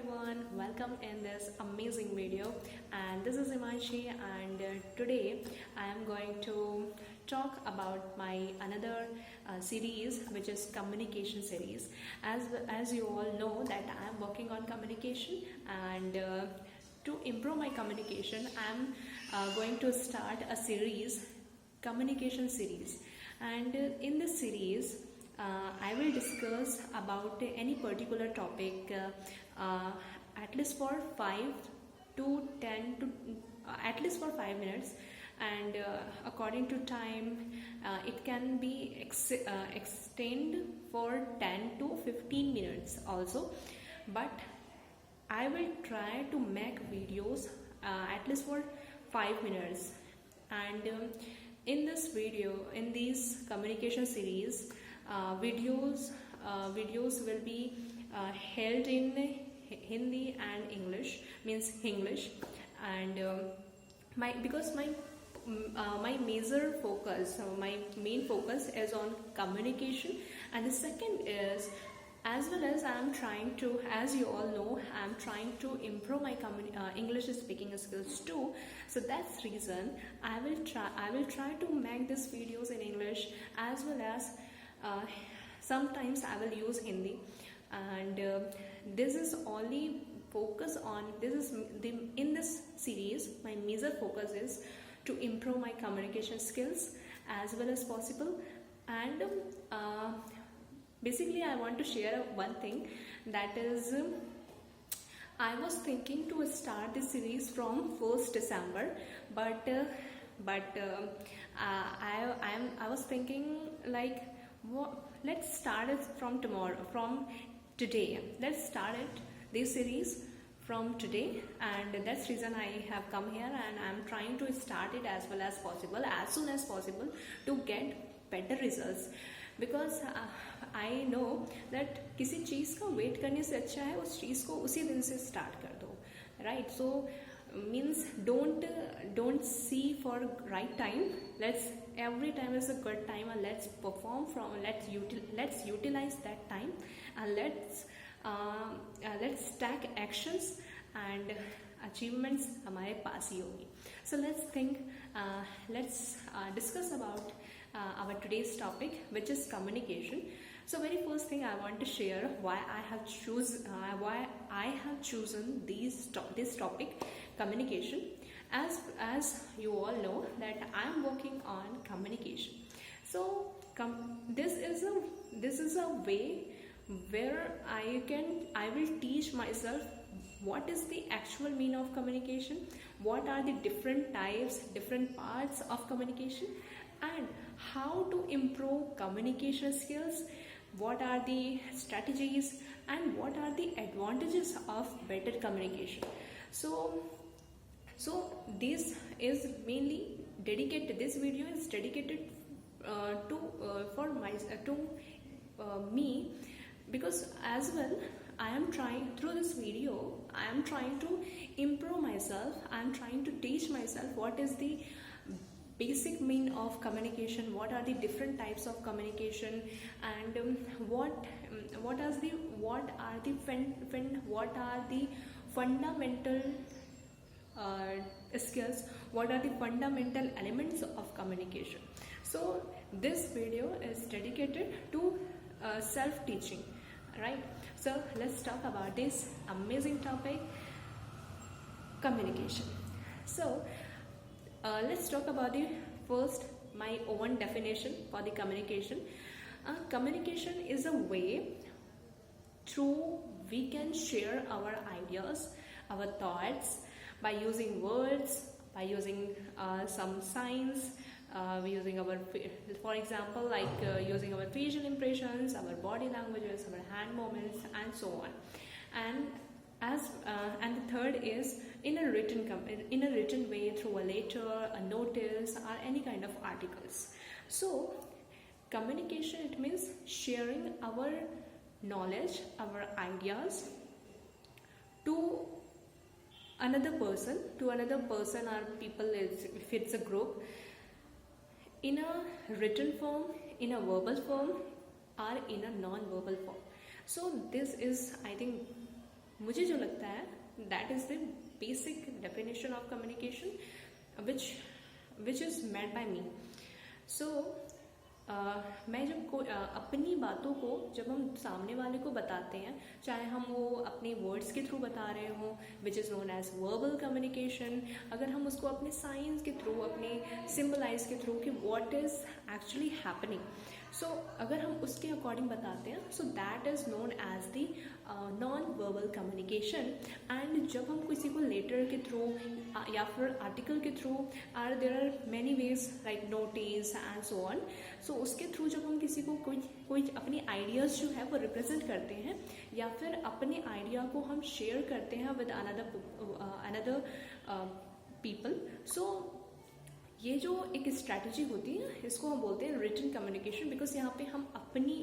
everyone, welcome in this amazing video. And this is Imanshi, and today I am going to talk about my another series, which is communication series. As you all know that I am working on communication, and to improve my communication I am going to start a series, communication series. And in this series I will discuss about any particular topic at least for 5 to 10 to at least for 5 minutes, and according to time it can be extend for 10 to 15 minutes also, but I will try to make videos at least for 5 minutes. And in this video, in these communication series, videos will be held in Hindi and English, means English. And my major focus, my main focus is on communication, and the second is, as well as I am trying to, as you all know, I am trying to improve my English speaking skills too. So that's reason I will try to make these videos in English, as well as sometimes I will use Hindi. And this is only focus on, in this series my major focus is to improve my communication skills as well as possible. And basically I want to share one thing, that is I was thinking to start this series from 1st December, but I was thinking like, let's start it from tomorrow, from today. Let's start this series from today, and that's reason I have come here, and I'm trying to start it as well as possible, as soon as possible, to get better results. Because I know that किसी चीज़ का wait करने से अच्छा है उस चीज़ को उसी दिन से स्टार्ट कर दो, right? So means don't see for right time. Every time is a good time, and let's perform from, let's utilize that time, and let's stack actions and achievements हमारे पास ही होगी. So let's discuss about our today's topic, which is communication. So very first thing I want to share why I have chosen this topic, communication. As you all know that I am working on communication. So this is a way where I will teach myself what is the actual meaning of communication, what are the different types, different parts of communication, and how to improve communication skills, what are the strategies, and what are the advantages of better communication. So this is mainly dedicated, this video is dedicated to me, because as well I am trying, through this video I am trying to improve myself. I am trying to teach myself what is the basic meaning of communication, what are the different types of communication, and what are the fundamental skills, what are the fundamental elements of communication. So this video is dedicated to self-teaching, right? So let's talk about this amazing topic, communication. So let's talk about the first, my own definition for the communication. Communication is a way through we can share our ideas, our thoughts, by using words, by using some signs, using our, for example, like using our facial impressions, our body languages, our hand movements, and so on. And and the third is in a written way, through a letter, a notice, or any kind of articles. So communication, it means sharing our knowledge, our ideas to another person or people, if it's a group, in a written form, in a verbal form, or in a non-verbal form. So this is, I think, मुझे जो लगता है that is the basic definition of communication which is made by me. So मैं जब अपनी बातों को जब हम सामने वाले को बताते हैं, चाहे हम वो अपने वर्ड्स के थ्रू बता रहे हों, which is known as verbal communication, अगर हम उसको अपने साइंस के थ्रू, अपने सिम्बलाइज के थ्रू कि what is actually happening, so अगर हम उसके अकॉर्डिंग बताते हैं, so that is known as the non verbal communication. And जब हम किसी को लेटर के थ्रू या फिर आर्टिकल के through, there are many ways like notice and so on, so उसके थ्रू जब हम किसी को कोई अपनी आइडियाज़ जो है वो रिप्रेजेंट करते हैं, या फिर अपने आइडिया को हम शेयर करते हैं विद अनदर पीपल, सो ये जो एक स्ट्रैटेजी होती है इसको हम बोलते हैं रिटन कम्युनिकेशन. बिकॉज यहाँ पे हम अपनी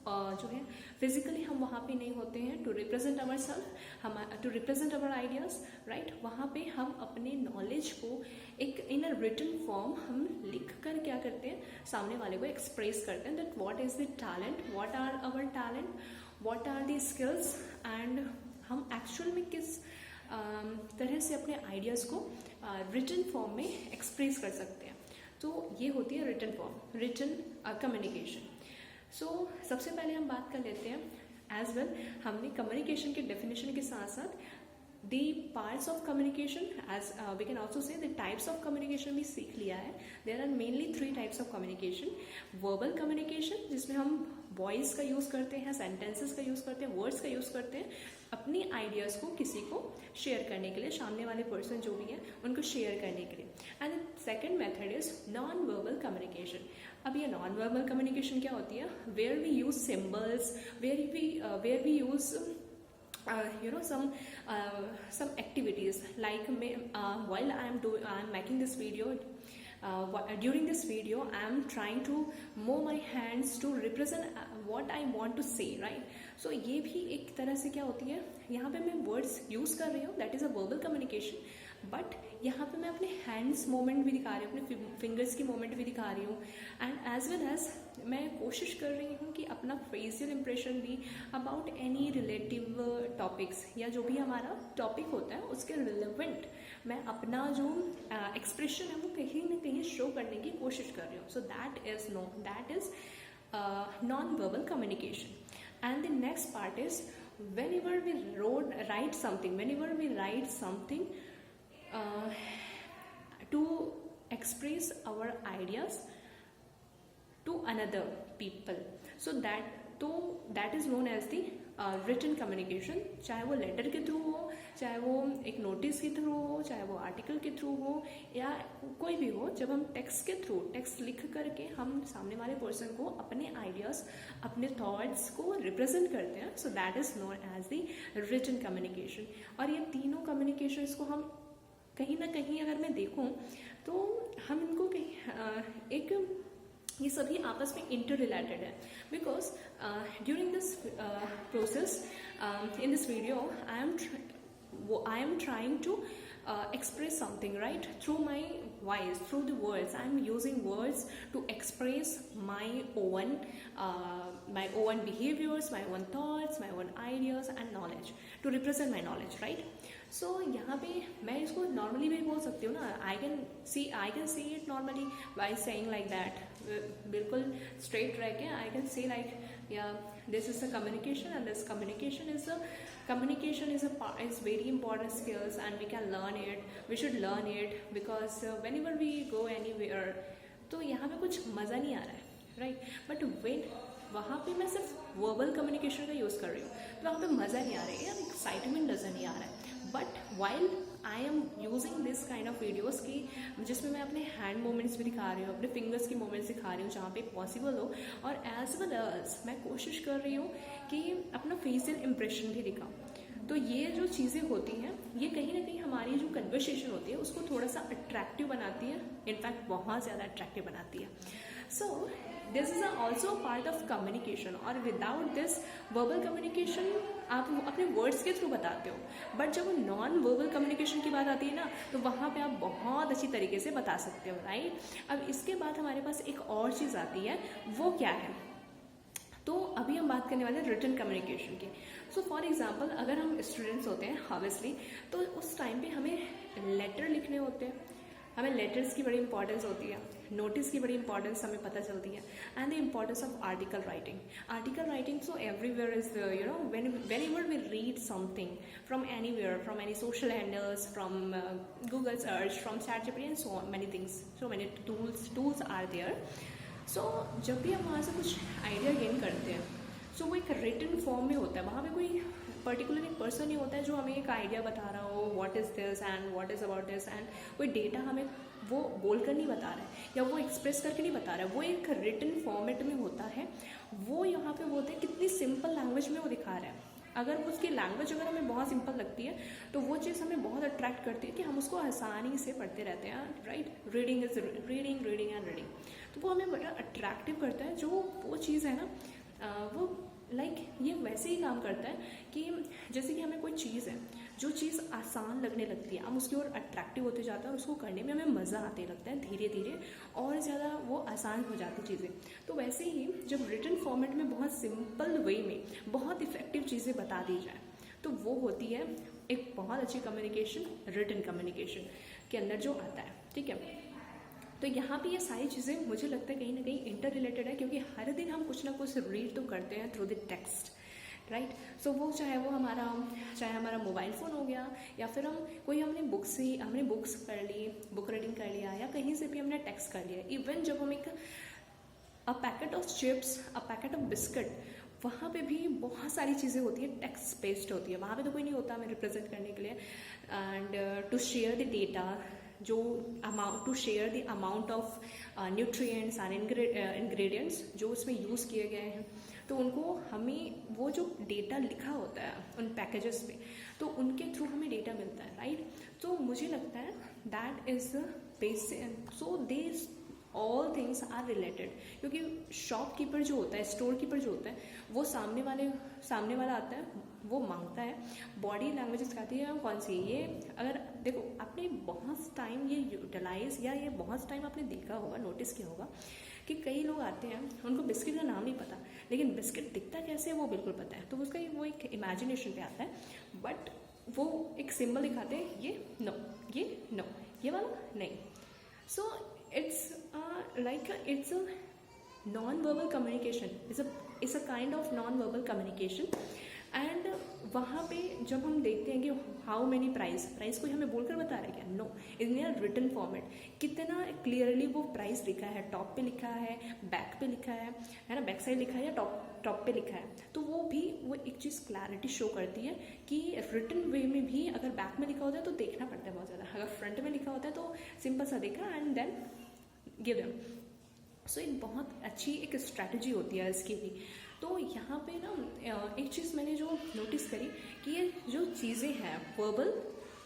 जो है फिजिकली हम वहाँ पे नहीं होते हैं टू रिप्रेजेंट अवर सेल्फ, हम to represent our ideas, right. वहाँ पे हम अपने नॉलेज को एक इन अ रिटन फॉर्म हम लिख कर क्या करते हैं, सामने वाले को एक्सप्रेस करते हैं that what is the talent, what are our talent, what are the skills, and हम एक्चुअल में किस तरह से अपने आइडियाज़ को रिटन फॉर्म में एक्सप्रेस कर सकते हैं. तो ये होती है written form, written communication. So सबसे पहले हम बात कर लेते हैं एज वेल, हमने कम्युनिकेशन के डेफिनेशन के साथ साथ the parts of communication, as we can also say the types of communication भी सीख लिया है. There are mainly 3 types of communication. Verbal communication, जिसमें हम वॉइस का यूज़ करते हैं, सेंटेंसेस का यूज़ करते हैं, वर्ड्स का यूज़ करते हैं अपनी आइडियाज़ को किसी को शेयर करने के लिए, सामने वाले पर्सन जो भी है उनको शेयर करने के लिए. And the second method is non verbal communication. अब ये नॉन वर्बल कम्युनिकेशन क्या होती है, where we use symbols, where we use some activities like while I am making this video, during this video I am trying to move my hands to represent what I want to say, right. So ये भी एक तरह से क्या होती है, यहाँ पे मैं वर्ड्स यूज कर रही हूँ, that is a verbal communication, but यहाँ पे मैं अपने हैंड्स मूवमेंट भी दिखा रही हूँ, अपने फिंगर्स की मूवमेंट भी दिखा रही हूँ, एंड एज वेल एज मैं कोशिश कर रही हूँ कि अपना फेशियल इंप्रेशन भी अबाउट एनी रिलेटिव टॉपिक्स, या जो भी हमारा टॉपिक होता है उसके रिलेवेंट मैं अपना जो एक्सप्रेशन है वो कहीं ना कहीं शो करने की कोशिश कर रही हूँ. So that is non verbal communication. And the next part is whenever we write something to express our ideas to another people, so that is known as the written communication. चाहे वो letter के through हो, चाहे वो एक notice के through हो, चाहे वो आर्टिकल के थ्रू हो, या कोई भी हो, जब हम टेक्स्ट के थ्रू टेक्स्ट लिख करके हम सामने वाले पर्सन को अपने आइडियाज़, अपने थॉट्स को रिप्रेजेंट करते हैं, so that is known as the written communication. और ये तीनों कम्युनिकेशंस को हम कहीं ना कहीं अगर मैं देखूं तो हम इनको एक ये सभी आपस में इंटर रिलेटेड है. Because during this process in this video I am trying to express something, right, through my voice, through the words. I am using words to express my own behaviors, my own thoughts, my own ideas and knowledge, to represent my knowledge, right. So यहाँ पे मैं इसको normally भी बोल सकती हूँ ना, I can say it normally by saying like that, बिल्कुल straight रह के I can say like, yeah, this is a communication, and this communication is very important skills, and we can learn it, we should learn it, because whenever we go anywhere, तो यहाँ पे कुछ मज़ा नहीं आ रहा है, right. बट when वहाँ पे मैं सिर्फ वर्बल कम्युनिकेशन का यूज़ कर रही हूँ, तो वहाँ पे मज़ा नहीं आ रहा है, यार एक्साइटमेंट नज़र नहीं आ रहा है. But while I am using this kind of videos की जिसमें मैं अपने हैंड मूवमेंट्स भी दिखा रही हूँ, अपने फिंगर्स की मूवमेंट्स दिखा रही हूँ जहाँ पे पॉसिबल हो, और एज वेल एज मैं कोशिश कर रही हूँ कि अपना फेशियल इंप्रेशन भी दिखाऊँ. तो ये जो चीज़ें होती हैं ये कहीं ना कहीं हमारी जो कन्वर्सेशन होती है उसको थोड़ा सा अट्रैक्टिव बनाती है, इनफैक्ट बहुत ज़्यादा अट्रैक्टिव बनाती है. So this is also part of communication. और विदाउट दिस वर्बल कम्युनिकेशन आप अपने वर्ड्स के थ्रू बताते हो, बट जब नॉन वर्बल कम्युनिकेशन की बात आती है ना, तो वहाँ पे आप बहुत अच्छी तरीके से बता सकते हो, राइट. अब इसके बाद हमारे पास एक और चीज़ आती है, वो क्या है, तो अभी हम बात करने वाले हैं रिटन कम्युनिकेशन की। सो फॉर एग्जांपल अगर हम स्टूडेंट्स होते हैं ऑब्वियसली, तो उस टाइम पे हमें लेटर लिखने होते हैं, हमें लेटर्स की बड़ी इंपॉर्टेंस होती है, नोटिस की बड़ी इंपॉर्टेंस हमें पता चलती है, and the importance of article writing. So everywhere is whenever we read something from anywhere, from any social handles, from Google search, from ChatGPT and so on, many things, so many tools are there. So जब भी हम वहाँ से कुछ idea gain करते हैं, सो वो एक रिटन फॉर्म में होता है, वहाँ पे कोई पर्टिकुलर एक पर्सन ही होता है जो हमें एक आइडिया बता रहा हो, what is this and what is about this, and कोई डेटा हमें वो बोल कर नहीं बता रहा है या वो एक्सप्रेस करके नहीं बता रहा है, वो एक रिटन फॉर्मेट में होता है। वो यहाँ पे बोलते हैं कितनी सिंपल लैंग्वेज में वो दिखा रहा है। अगर उसकी लैंग्वेज अगर हमें बहुत सिंपल लगती है तो वो चीज़ हमें बहुत अट्रैक्ट करती है कि हम उसको आसानी से पढ़ते रहते हैं, right. Reading is reading reading and reading, तो वो हमें बड़ा अट्रैक्टिव करता है। जो वो चीज़ है ना, वो ये वैसे ही काम करता है कि जैसे कि हमें कोई चीज़ है, जो चीज़ आसान लगने लगती है, हम उसकी ओर अट्रैक्टिव होते जाते हैं और उसको करने में हमें मज़ा आने लगता है, धीरे धीरे और ज़्यादा वो आसान हो जाती चीज़ें। तो वैसे ही जब रिटन फॉर्मेट में बहुत सिंपल वे में बहुत इफ़ेक्टिव चीज़ें बता दी जाए तो वो होती है एक बहुत अच्छी कम्युनिकेशन, रिटन कम्युनिकेशन के अंदर जो आता है, ठीक है। तो यहाँ पे ये सारी चीज़ें मुझे लगता है कहीं ना कहीं इंटर रिलेटेड है, क्योंकि हर दिन हम कुछ ना कुछ रीड तो करते हैं थ्रू द टेक्स्ट, राइट। सो वो चाहे हमारा मोबाइल फ़ोन हो गया, या फिर हमने बुक्स पढ़ ली, बुक रीडिंग कर लिया, या कहीं से भी हमने टेक्स्ट कर लिया। इवन जब हम a packet of chips, a packet of biscuit, वहाँ पे भी बहुत सारी चीज़ें होती है, टेक्स्ट बेस्ड होती है। वहाँ पे तो कोई नहीं होता हमें रिप्रेजेंट करने के लिए, and to share the data, to share the amount of nutrients and ingredients जो उसमें यूज़ किए गए हैं, तो उनको हमें वो जो डेटा लिखा होता है उन पैकेजेस पे, तो उनके थ्रू हमें डेटा मिलता है, राइट। तो मुझे लगता है that is the basic, so this all things are related, क्योंकि शॉपकीपर जो होता है, स्टोर कीपर जो होता है, वो सामने वाला आता है, वो मांगता है, बॉडी लैंग्वेज सिखाती है कौन सी। ये अगर देखो, आपने बहुत टाइम ये यूटिलाइज, या ये बहुत टाइम आपने देखा होगा, नोटिस किया होगा कि कई लोग आते हैं, उनको बिस्किट का नाम नहीं पता, लेकिन बिस्किट दिखता कैसे है वो बिल्कुल पता है। तो उसका वो एक इमेजिनेशन पे आता है, बट वो एक सिंबल दिखाते हैं, ये नो, ये वाला नहीं। So it's it's a non-verbal communication, it's a kind of non-verbal communication। And वहाँ पे जब हम देखते हैं कि हाउ मेनी प्राइस कोई हमें बोलकर बता रहा है क्या? No, in a written format कितना क्लियरली वो प्राइस लिखा है, टॉप पे लिखा है, बैक पे लिखा है ना, बैक साइड लिखा है या टॉप पे लिखा है, तो वो एक चीज़ क्लैरिटी शो करती है कि रिटन वे में भी अगर बैक में लिखा होता है तो देखना पड़ता है बहुत ज़्यादा, अगर फ्रंट में लिखा होता है तो सिंपल सा देखा एंड देन गिव देम। सो एक बहुत अच्छी एक स्ट्रैटेजी होती है इसकी भी। तो यहाँ पे ना एक चीज़ मैंने जो नोटिस करी कि ये जो चीज़ें हैं, verbal,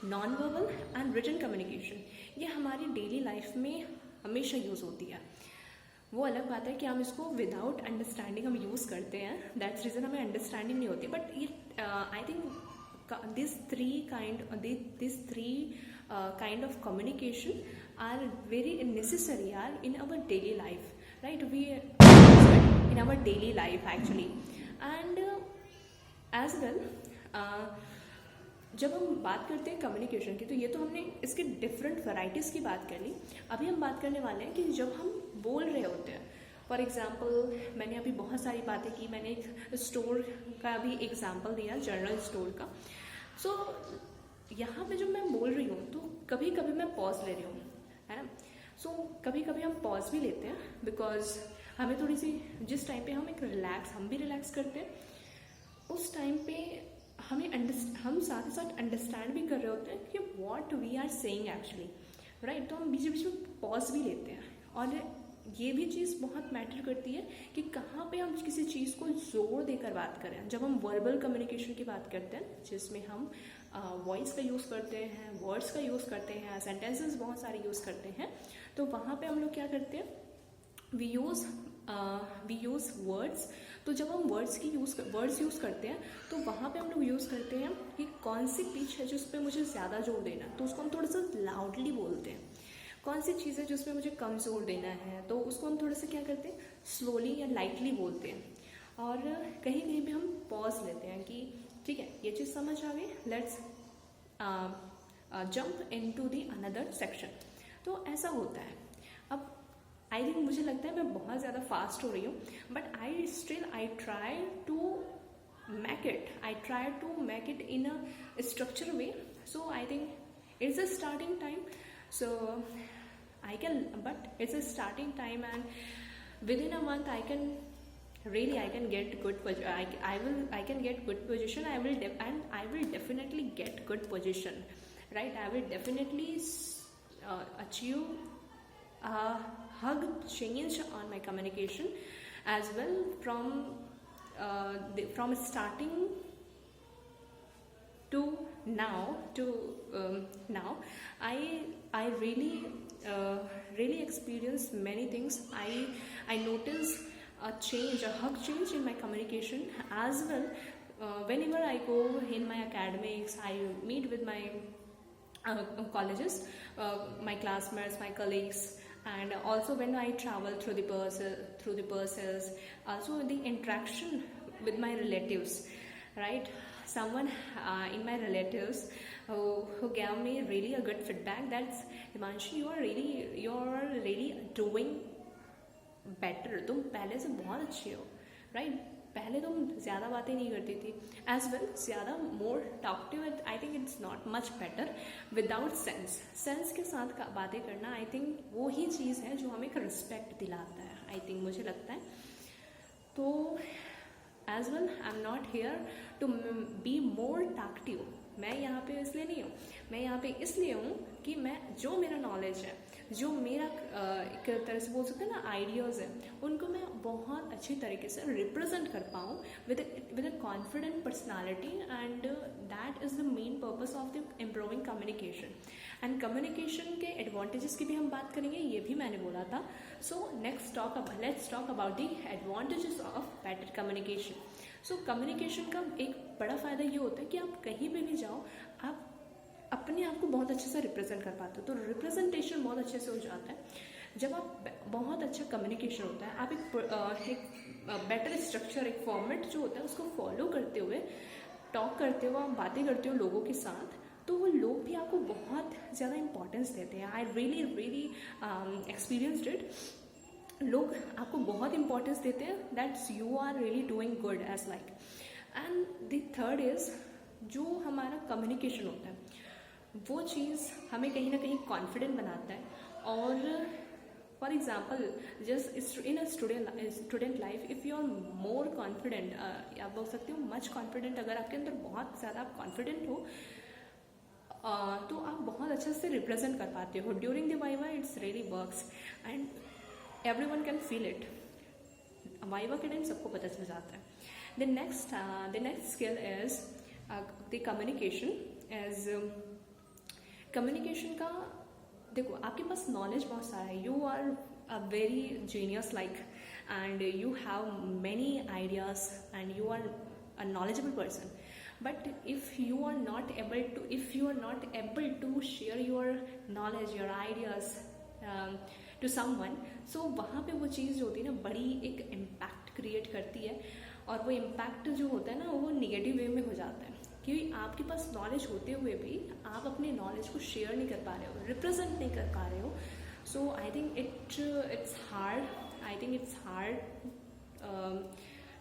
non verbal and written communication, ये हमारी डेली लाइफ में हमेशा यूज़ होती है। वो अलग बात है कि हम इसको विदाउट अंडरस्टैंडिंग हम यूज़ करते हैं, दैट्स रीज़न हमें अंडरस्टैंडिंग नहीं होती, बट ये I think this three kind of communication are very necessary are in our daily life, right? We in our daily life actually, and as well जब हम बात करते हैं कम्युनिकेशन की, तो ये तो हमने इसके डिफरेंट वैराइटीज़ की बात कर ली। अभी हम बात करने वाले हैं कि जब हम बोल रहे होते हैं, फॉर एग्जाम्पल मैंने अभी बहुत सारी बातें की, मैंने एक स्टोर का भी एग्जाम्पल दिया, जनरल स्टोर का। सो यहाँ पे जब मैं बोल रही हूँ तो कभी कभी मैं पॉज ले रही हूँ, है ना। सो कभी कभी हम पॉज भी लेते हैं, बिकॉज हमें थोड़ी सी, जिस टाइम पे हम भी रिलैक्स करते हैं, उस टाइम पे हम साथ ही साथ अंडरस्टैंड भी कर रहे होते हैं कि what we are saying actually, right. तो हम बीच बीच में पॉज भी लेते हैं, और ये भी चीज़ बहुत मैटर करती है कि कहाँ पे हम किसी चीज़ को जोर देकर बात करें। जब हम वर्बल कम्युनिकेशन की बात करते हैं, जिसमें हम वॉइस का यूज़ करते हैं, वर्ड्स का यूज़ करते हैं, सेंटेंसेस बहुत सारे यूज़ करते हैं, तो वहाँ पे हम लोग क्या करते हैं, वी यूज़ वर्ड्स। तो जब हम वर्ड्स यूज़ करते हैं, तो वहाँ पे हम लोग यूज़ करते हैं कि कौन सी पिच है जिस पे मुझे ज़्यादा जोर देना है, तो उसको हम थोड़ा सा लाउडली बोलते हैं। कौन सी चीज़ है जिसमें मुझे कम जोर देना है, तो उसको हम थोड़ा सा क्या करते हैं, स्लोली या लाइटली बोलते हैं। और कहीं कहीं भी हम पॉज लेते हैं कि ठीक है ये चीज़ समझ आ गई, let's jump into the another section. तो ऐसा होता है। अब आई थिंक मुझे लगता है मैं बहुत ज़्यादा फास्ट हो रही हूँ, but I try to make it in a structured way. So I think it's a starting time. So but it's a starting time, and within a month I can get good I can get good position. I will definitely get good position, right? I will definitely achieve a hug change on my communication as well from starting to now. I really experienced many things. I noticed a hug change in my communication as well. Whenever I go in my academics, I meet with my colleges, my classmates, my colleagues, and also when I travel through the buses, also the interaction with my relatives, right? Someone in my relatives who gave me really a good feedback, that's Himanshi, you're really doing better, तुम पहले से बहुत अच्छी हो, right? पहले तुम ज़्यादा बातें नहीं करती थी, एज वेल ज़्यादा more talkative. I think it's not much better without sense के साथ बातें करना। आई थिंक वो ही चीज़ है जो हमें एक रिस्पेक्ट दिलाता है, आई थिंक मुझे लगता है। तो as well I am not here to be more talkative. मैं यहाँ पे इसलिए नहीं हूँ, मैं यहाँ पे इसलिए हूँ कि मैं जो मेरा नॉलेज है, जो मेरा एक तरह से बोल सकते हैं ना आइडियाज़ हैं, उनको मैं बहुत अच्छी तरीके से रिप्रेजेंट कर पाऊँ with a confident personality, and that is the main purpose of the improving communication. And communication के एडवांटेजेस की भी हम बात करेंगे, ये भी मैंने बोला था। So let's talk about the advantages of better communication. So communication का एक बड़ा फ़ायदा ये होता है कि आप कहीं पे भी जाओ, आप अपने आप को बहुत अच्छे से रिप्रेजेंट कर पाते हो। तो रिप्रेजेंटेशन बहुत अच्छे से हो जाता है जब आप बहुत अच्छा कम्युनिकेशन होता है। आप एक बेटर स्ट्रक्चर, एक फॉर्मेट जो होता है उसको फॉलो करते हुए टॉक करते हो, आप बातें करते हो लोगों के साथ, तो वो लोग भी आपको बहुत ज़्यादा इंपॉर्टेंस देते हैं। I really experienced it. लोग आपको बहुत इंपॉर्टेंस देते हैं, that's you are really doing good as like. And the third is जो हमारा कम्युनिकेशन होता है, वो चीज़ हमें कहीं ना कहीं कॉन्फिडेंट बनाता है। और for example just in a student life, if you are more confident, आप बोल सकते हो मच कॉन्फिडेंट, अगर आपके अंदर बहुत ज़्यादा आप कॉन्फिडेंट हो तो आप बहुत अच्छे से रिप्रेजेंट कर पाते हो during the viva. It's really works and everyone can feel it. Viva के टाइम सबको पता चल जाता है। The next skill is the communication. As communication का देखो, आपके पास नॉलेज बहुत सारा है, you are a very genius like, and you have many ideas and you are a knowledgeable person, but if you are not able to share your knowledge, your ideas to someone, so वहाँ पे वो चीज़ होती है ना, बड़ी एक impact create करती है। और वो इम्पैक्ट जो होता है ना, वो निगेटिव वे में हो जाता है, क्योंकि आपके पास नॉलेज होते हुए भी आप अपने नॉलेज को शेयर नहीं कर पा रहे हो, रिप्रेजेंट नहीं कर पा रहे हो। So I think it's hard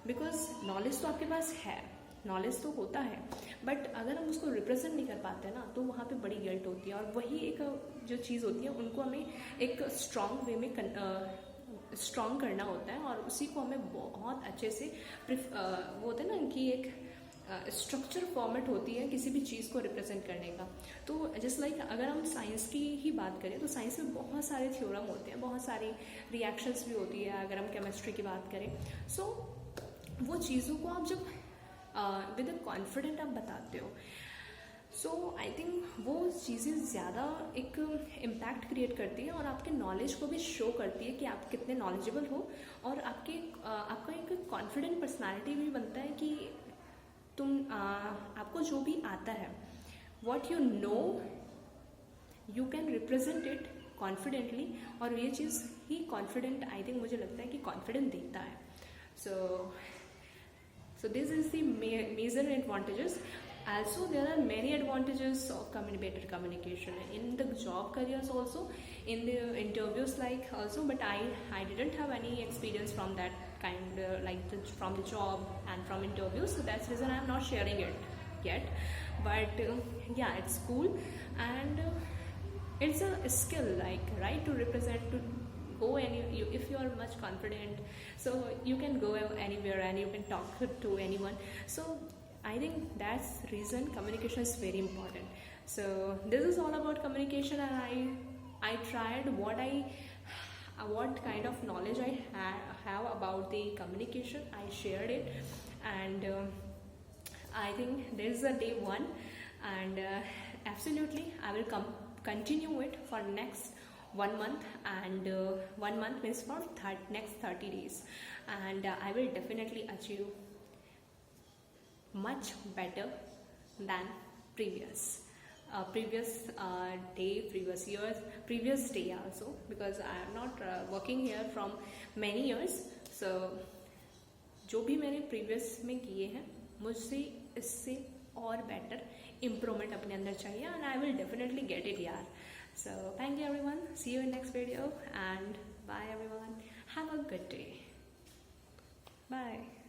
because knowledge तो आपके पास है, नॉलेज तो होता है, बट अगर हम उसको रिप्रेजेंट नहीं कर पाते ना, तो वहाँ पे बड़ी गिल्ट होती है। और वही एक जो चीज़ होती है, उनको हमें एक स्ट्रॉन्ग वे में स्ट्रॉन्ग करना होता है, और उसी को हमें बहुत अच्छे से वो होता है ना कि एक स्ट्रक्चर फॉर्मेट होती है किसी भी चीज़ को रिप्रेजेंट करने का। तो जस्ट लाइक अगर हम साइंस की ही बात करें, तो साइंस में बहुत सारे थ्योरम होते हैं, बहुत सारी रिएक्शंस भी होती है। अगर हम केमिस्ट्री की बात करें, सो वो चीज़ों को आप जब विद अ कॉन्फिडेंट आप बताते हो, सो आई थिंक वो चीज़ें ज़्यादा एक इम्पैक्ट क्रिएट करती है, और आपके नॉलेज को भी शो करती है कि आप कितने नॉलेजेबल हो, और आपका एक कॉन्फिडेंट पर्सनालिटी भी बनता है कि आपको जो भी आता है, what you know, you can represent it confidently. और ये चीज़ ही कॉन्फिडेंट, आई थिंक मुझे लगता है कि कॉन्फिडेंट देता है। सो So this is the major advantages. Also there are many advantages of better communication in the job careers, also in the interviews like also, but I didn't have any experience from that kind, from the job and from interviews, so that's the reason I'm not sharing it yet. But yeah, it's cool, and it's a skill, like, right, to represent, to go if you are much confident, so you can go anywhere and you can talk to anyone. So I think that's the reason communication is very important. So this is all about communication, and I tried what kind of knowledge I have about the communication. I shared it, and I think this is a day one, and absolutely I will continue it for next 1 month, and 1 month means for next 30 days, and I will definitely achieve much better than previous day, previous years, previous day also, because I am not working here from many years. So जो भी मैंने previous में किए हैं, मुझसे इससे और better improvement अपने अंदर चाहिए, and I will definitely get it यार. So thank you everyone, see you in next video, and bye everyone, have a good day, bye.